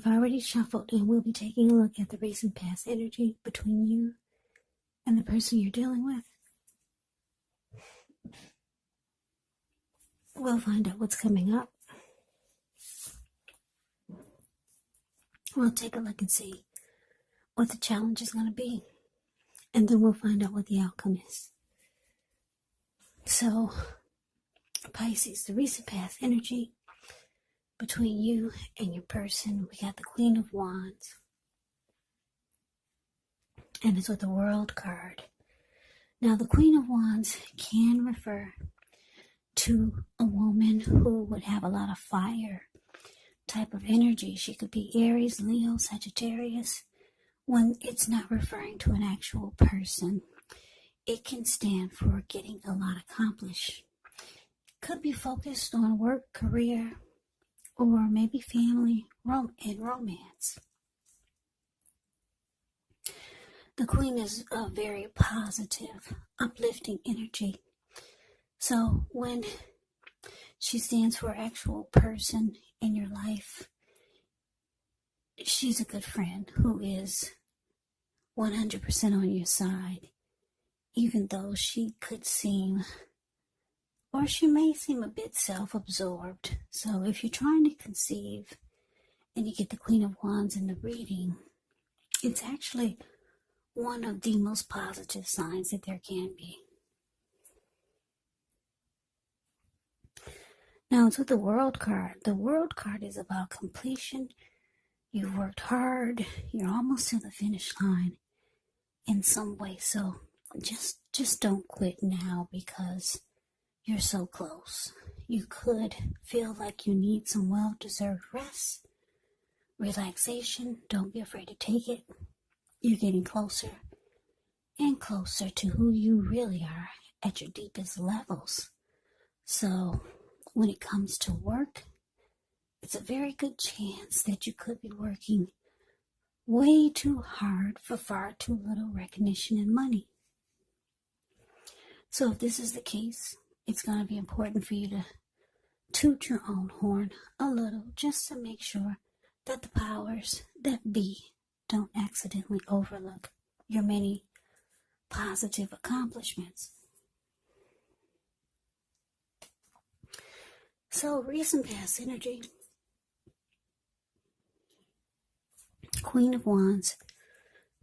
I've already shuffled, and we'll be taking a look at the recent past energy between you and the person you're dealing with. We'll find out what's coming up. We'll take a look and see what the challenge is going to be. And then we'll find out what the outcome is. So, Pisces, the recent past energy between you and your person. We got the Queen of Wands. And it's with the World card. Now, the Queen of Wands can refer to a woman who would have a lot of fire type of energy. She could be Aries, Leo, Sagittarius. When it's not referring to an actual person, it can stand for getting a lot accomplished. Could be focused on work, career, or maybe family and romance. The Queen is a very positive, uplifting energy. So when she stands for an actual person in your life, she's a good friend who is 100% on your side, even though she could seem, or she may seem a bit self-absorbed. So if you're trying to conceive and you get the Queen of Wands in the reading, it's actually one of the most positive signs that there can be. Now it's with the World card. The World card is about completion. You've worked hard. You're almost to the finish line in some way. So just don't quit now because you're so close. You could feel like you need some well-deserved rest, relaxation. Don't be afraid to take it. You're getting closer and closer to who you really are at your deepest levels. So when it comes to work, it's a very good chance that you could be working way too hard for far too little recognition and money. So if this is the case, it's going to be important for you to toot your own horn a little just to make sure that the powers that be don't accidentally overlook your many positive accomplishments. So, recent past energy. Queen of Wands,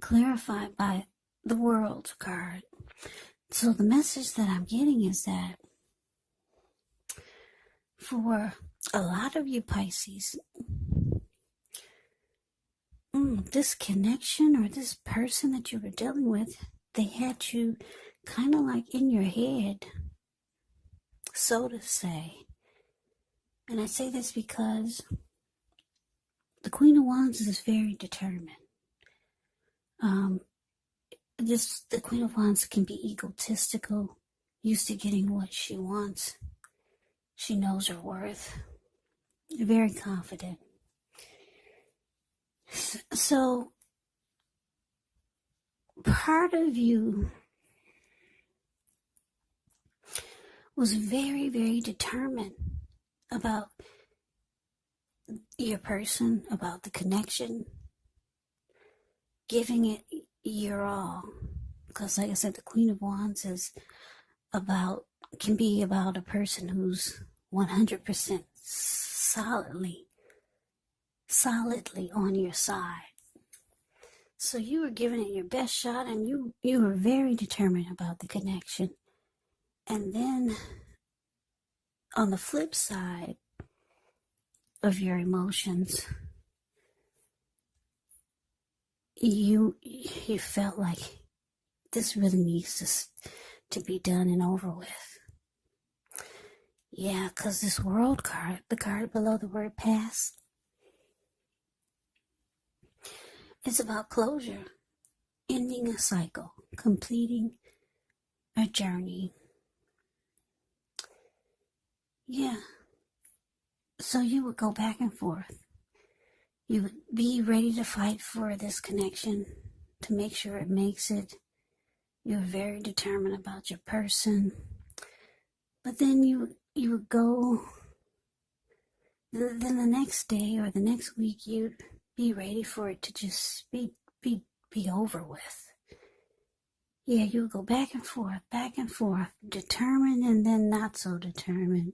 clarified by the World card. So the message that I'm getting is that for a lot of you Pisces, this connection or this person that you were dealing with, they had you kind of like in your head, so to say. And I say this because the Queen of Wands is very determined. The Queen of Wands can be egotistical, used to getting what she wants. She knows her worth. Very confident. So, part of you was very, very determined about your person, about the connection, giving it your all. Because like I said, the Queen of Wands can be about a person who's 100% solidly on your side. So you were giving it your best shot, and you were very determined about the connection. And then on the flip side of your emotions, you felt like this really needs to be done and over with. Yeah, because this World card, the card below the word past, it's about closure, ending a cycle, completing a journey. Yeah. So you would go back and forth. You would be ready to fight for this connection, to make sure it makes it. You're very determined about your person. But then you would go, then the next day or the next week, you'd be ready for it to just be over with. Yeah, you go back and forth, determined and then not so determined.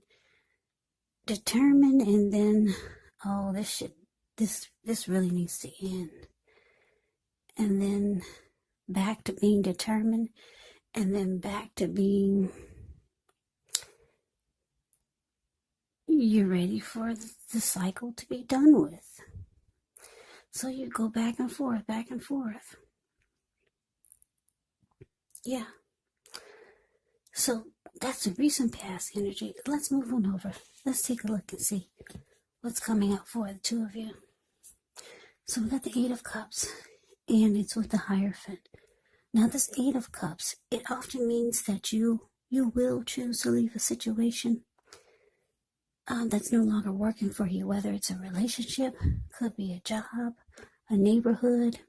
Determined and then, oh, this really needs to end. And then back to being determined, and then back to being, you're ready for the cycle to be done with. So you go back and forth. Yeah. So that's the recent past energy. Let's move on over. Let's take a look and see what's coming up for the two of you. So we got the Eight of Cups, and it's with the Hierophant. Now this Eight of Cups, it often means that you will choose to leave a situation that's no longer working for you, whether it's a relationship, could be a job, a neighborhood,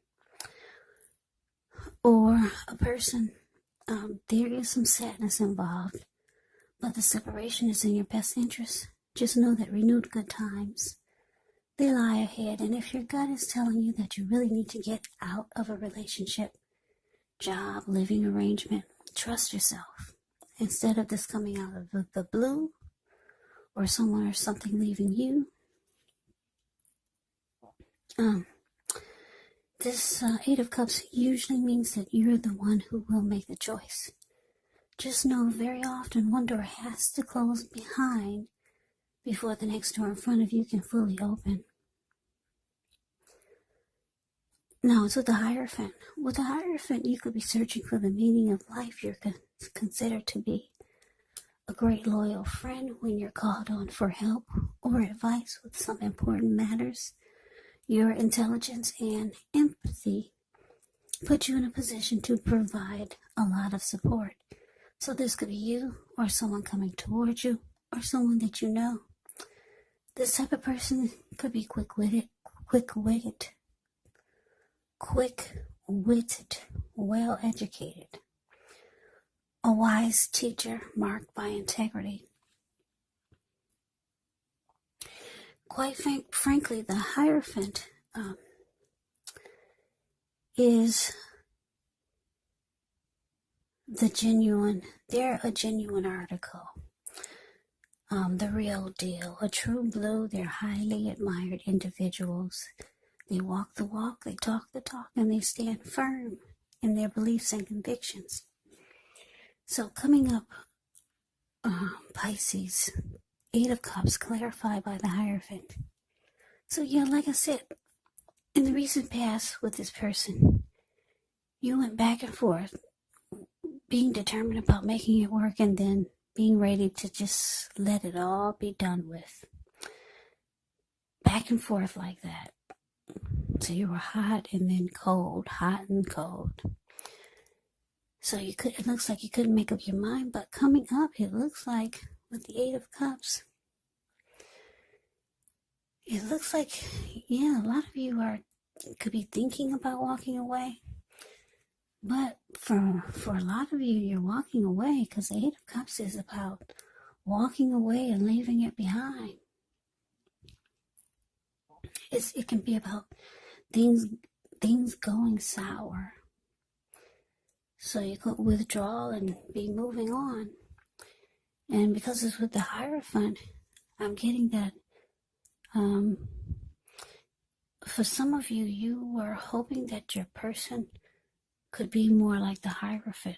or a person. There is some sadness involved, but the separation is in your best interest. Just know that renewed good times, they lie ahead, and if your gut is telling you that you really need to get out of a relationship, job, living arrangement, trust yourself. Instead of this coming out of the blue, or someone or something leaving you, this Eight of Cups usually means that you're the one who will make the choice. Just know very often one door has to close behind before the next door in front of you can fully open. Now it's with the Hierophant. With the Hierophant, you could be searching for the meaning of life. You're considered to be a great loyal friend when you're called on for help or advice with some important matters. Your intelligence and empathy put you in a position to provide a lot of support. So this could be you or someone coming towards you or someone that you know. This type of person could be quick-witted, well-educated, a wise teacher marked by integrity. Quite frankly, the Hierophant is they're a genuine article, the real deal, a true blue. They're highly admired individuals. They walk the walk, they talk the talk, and they stand firm in their beliefs and convictions. So coming up, Pisces, Eight of Cups, clarified by the Hierophant. So yeah, like I said, in the recent past with this person, you went back and forth, being determined about making it work and then being ready to just let it all be done with. Back and forth like that. So you were hot and then cold, hot and cold. So it looks like you couldn't make up your mind, but coming up, it looks like with the Eight of Cups, it looks like, yeah, a lot of you could be thinking about walking away. But for a lot of you, you're walking away because the Eight of Cups is about walking away and leaving it behind. It can be about things going sour. So you could withdraw and be moving on. And because it's with the Hierophant, I'm getting that for some of you, you were hoping that your person could be more like the Hierophant,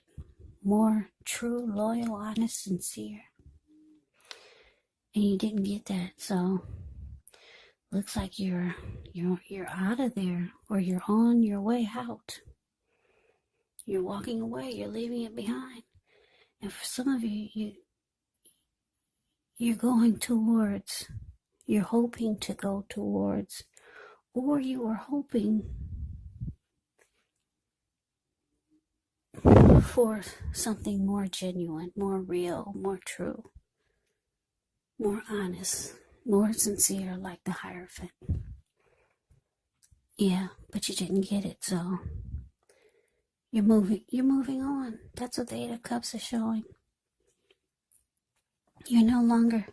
more true, loyal, honest, sincere. And you didn't get that, so looks like you're out of there, or you're on your way out. You're walking away, you're leaving it behind. And for some of you, you're going towards, you're hoping to go towards, or you are hoping for something more genuine, more real, more true, more honest, more sincere, like the Hierophant. Yeah, but you didn't get it, so you're moving on. That's what the Eight of Cups is showing. You're no longer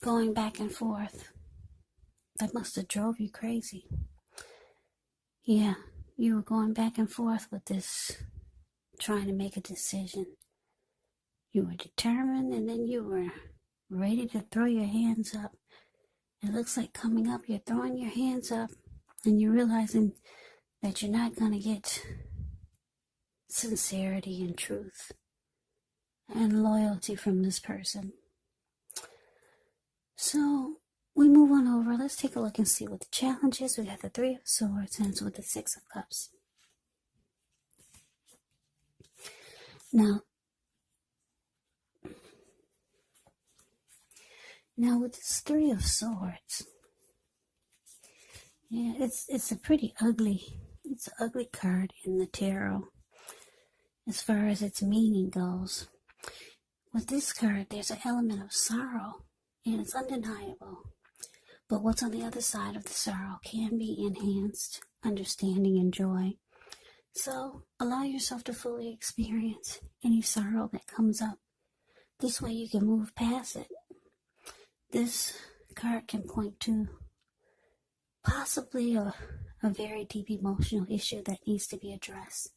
going back and forth. That must have drove you crazy. Yeah, you were going back and forth with this, trying to make a decision. You were determined, and then you were ready to throw your hands up. It looks like coming up, you're throwing your hands up, and you're realizing that you're not going to get sincerity and truth and loyalty from this person. So we move on over. Let's take a look and see what the challenge is. We got the Three of Swords and with the Six of Cups. Now with this Three of Swords, yeah, it's a pretty ugly, it's an ugly card in the tarot as far as its meaning goes. With this card, there's an element of sorrow, and it's undeniable. But what's on the other side of the sorrow can be enhanced understanding and joy. So allow yourself to fully experience any sorrow that comes up. This way you can move past it. This card can point to possibly a very deep emotional issue that needs to be addressed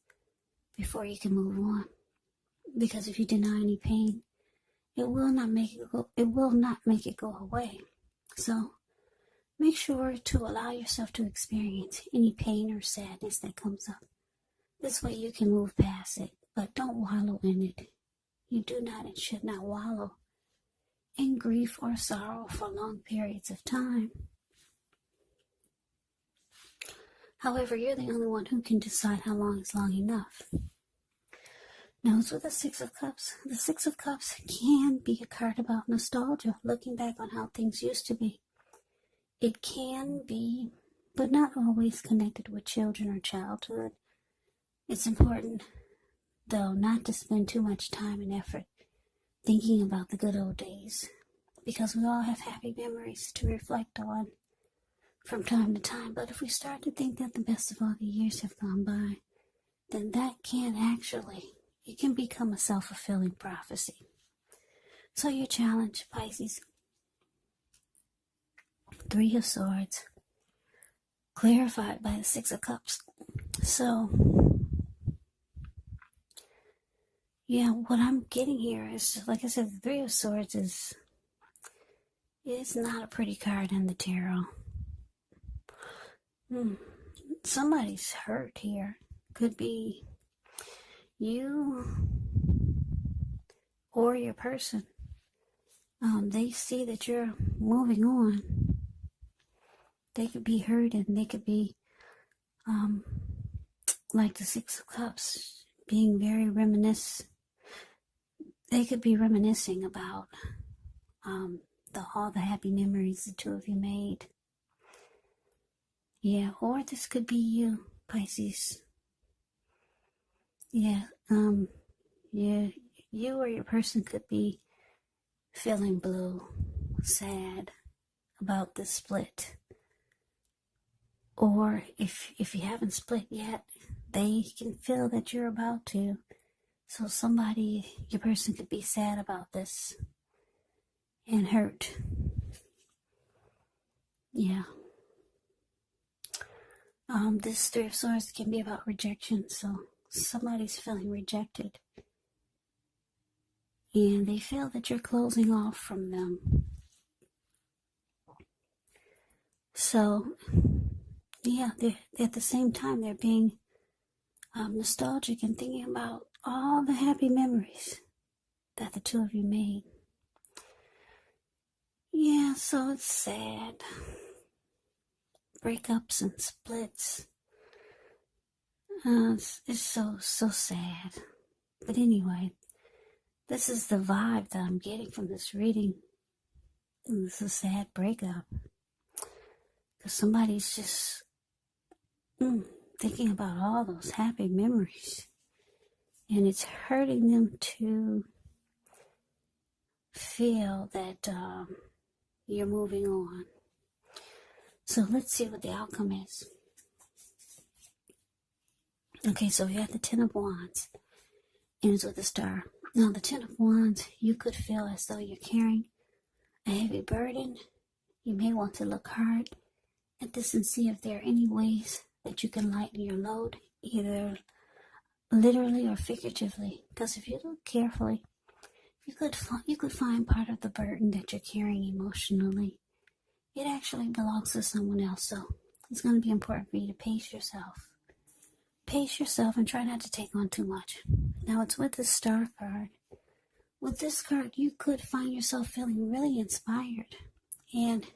before you can move on. Because if you deny any pain, it will not make it go away. So make sure to allow yourself to experience any pain or sadness that comes up. This way you can move past it, but don't wallow in it. You do not and should not wallow in grief or sorrow for long periods of time. However, you're the only one who can decide how long is long enough. Now, with the Six of Cups, the Six of Cups can be a card about nostalgia, looking back on how things used to be. It can be, but not always connected with children or childhood. It's important, though, not to spend too much time and effort thinking about the good old days, because we all have happy memories to reflect on from time to time. But if we start to think that the best of all the years have gone by, then that it can become a self-fulfilling prophecy. So your challenge, Pisces, Three of Swords, clarified by the Six of Cups. So, yeah, what I'm getting here is, like I said, the Three of Swords is not a pretty card in the tarot. Somebody's hurt here. Could be you or your person. They see that you're moving on. They could be hurt, and they could be like the Six of Cups, being very reminiscent. They could be reminiscing about all the happy memories the two of you made. Yeah, or this could be you, Pisces. Yeah, you or your person could be feeling blue, sad about the split. Or if you haven't split yet, they can feel that you're about to. So your person could be sad about this and hurt. Yeah. This Three of Swords can be about rejection. So somebody's feeling rejected, and they feel that you're closing off from them. So, yeah, at the same time, they're being nostalgic and thinking about all the happy memories that the two of you made. Yeah, so it's sad. Breakups and splits. It's so sad. But anyway, this is the vibe that I'm getting from this reading. It's a sad breakup. Because somebody's just thinking about all those happy memories. And it's hurting them to feel that you're moving on. So let's see what the outcome is. Okay, so we have the Ten of Wands. Ends with a star. Now, the Ten of Wands, you could feel as though you're carrying a heavy burden. You may want to look hard at this and see if there are any ways that you can lighten your load, either literally or figuratively. Because if you look carefully, you could find part of the burden that you're carrying emotionally. It actually belongs to someone else, so it's going to be important for you to pace yourself. Pace yourself and try not to take on too much. Now it's with the Star card. With this card, you could find yourself feeling really inspired and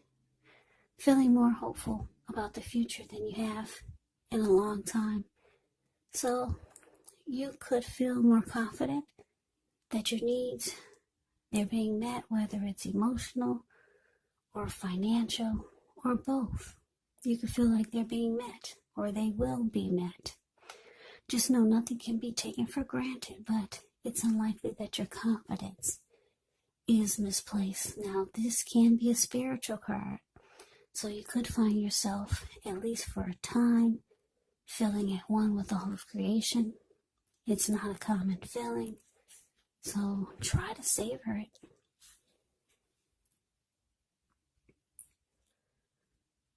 feeling more hopeful about the future than you have in a long time. So you could feel more confident that your needs, they're being met, whether it's emotional or financial or both. You could feel like they're being met or they will be met. Just know nothing can be taken for granted, but it's unlikely that your confidence is misplaced. Now, this can be a spiritual card, so you could find yourself, at least for a time, feeling at one with all of creation. It's not a common feeling, so try to savor it.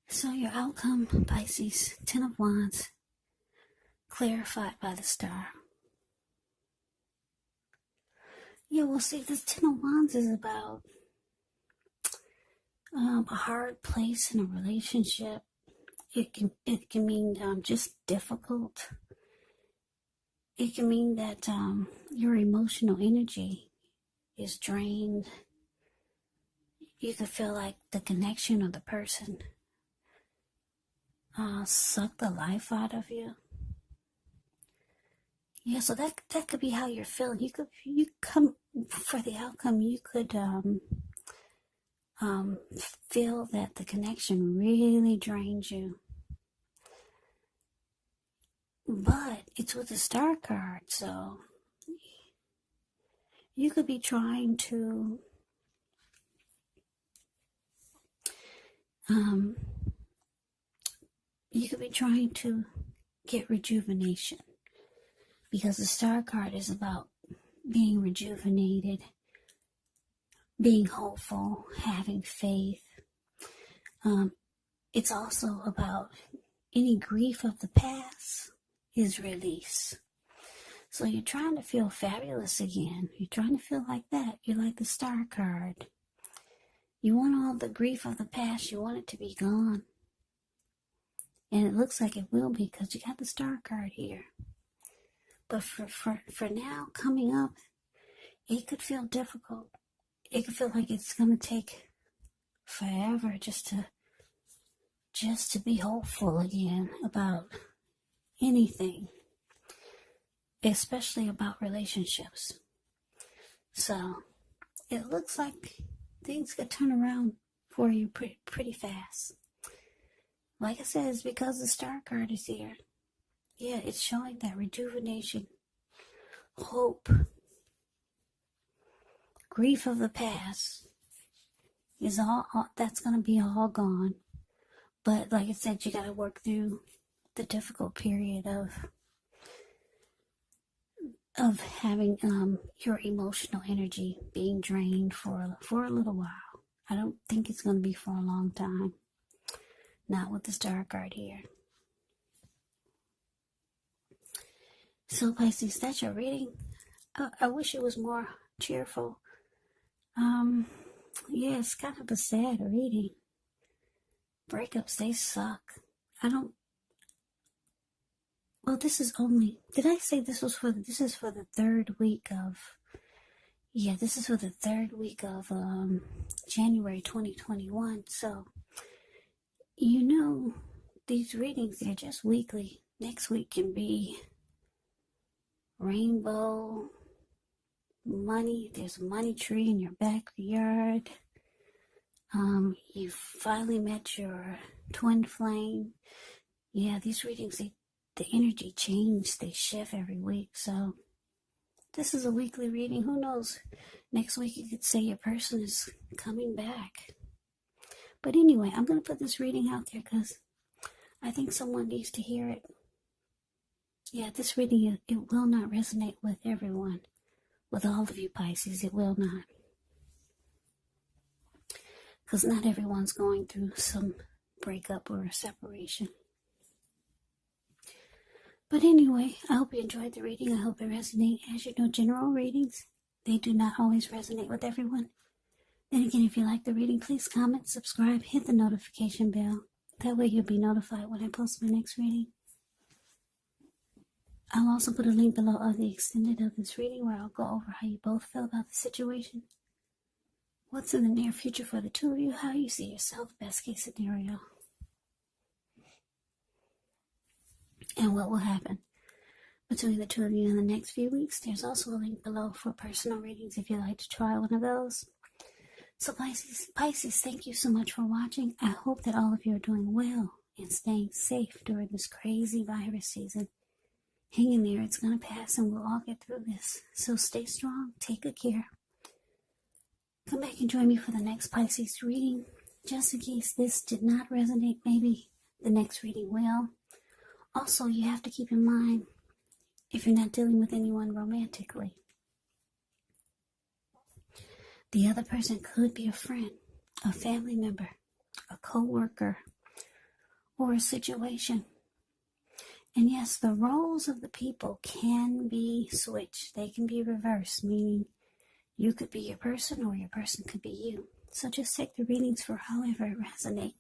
So your outcome, Pisces, 10 of Wands, clarified by the Star. Yeah, well, see, this 10 of Wands is about a hard place in a relationship. It can mean just difficult. It can mean that your emotional energy is drained. You could feel like the connection of the person suck the life out of you. Yeah, so that could be how you're feeling. You come for the outcome. You could feel that the connection really drains you. But it's with the Star card, so you could be trying to get rejuvenation, because the Star card is about being rejuvenated, being hopeful, having faith. It's also about any grief of the past is release. So you're trying to feel fabulous again. You're trying to feel like that. You're like the Star card. You want all the grief of the past. You want it to be gone. And it looks like it will be, because you got the Star card here. But for now, coming up, it could feel difficult. It could feel like it's going to take forever just to be hopeful again about anything, especially about relationships. So it looks like things could turn around for you pretty fast. Like I said, it's because the Star card is here. Yeah, it's showing that rejuvenation, hope, grief of the past is all that's going to be all gone. But like I said, you got to work through the difficult period of having your emotional energy being drained for a little while. I don't think it's going to be for a long time. Not with the Star card here. So Pisces, that's your reading. I wish it was more cheerful. Yeah, it's kind of a sad reading. Breakups, they suck. Well, this is only, did I say this is for the third week of, this is for the third week of January 2021. So, these readings, they're just weekly. Next week can be rainbow, money. There's a money tree in your backyard. You finally met your twin flame. Yeah, these readings, the energy change, they shift every week. So this is a weekly reading. Who knows? Next week you could say your person is coming back. But anyway, I'm going to put this reading out there because I think someone needs to hear it. Yeah, this reading, it will not resonate with everyone. With all of you Pisces, it will not. Because not everyone's going through some breakup or a separation. But anyway, I hope you enjoyed the reading. I hope it resonated. As you know, general readings, they do not always resonate with everyone. Then again, if you like the reading, please comment, subscribe, hit the notification bell. That way you'll be notified when I post my next reading. I'll also put a link below of the extended of this reading where I'll go over how you both feel about the situation. What's in the near future for the two of you, how you see yourself, best case scenario. And what will happen between the two of you in the next few weeks. There's also a link below for personal readings if you'd like to try one of those. So Pisces, thank you so much for watching. I hope that all of you are doing well and staying safe during this crazy virus season. Hang in there, it's going to pass and we'll all get through this. So stay strong, take good care. Come back and join me for the next Pisces reading. Just in case this did not resonate, maybe the next reading will. Also, you have to keep in mind, if you're not dealing with anyone romantically, the other person could be a friend, a family member, a co-worker, or a situation. And yes, the roles of the people can be switched. They can be reversed, meaning you could be your person or your person could be you. So just take the readings for however it resonates.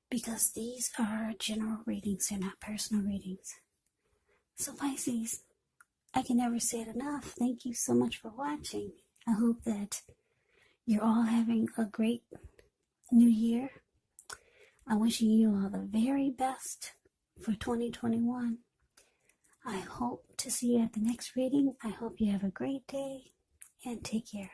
Because these are general readings, they're not personal readings. So Pisces, I can never say it enough. Thank you so much for watching. I hope that you're all having a great new year. I'm wishing you all the very best for 2021. I hope to see you at the next reading. I hope you have a great day and take care.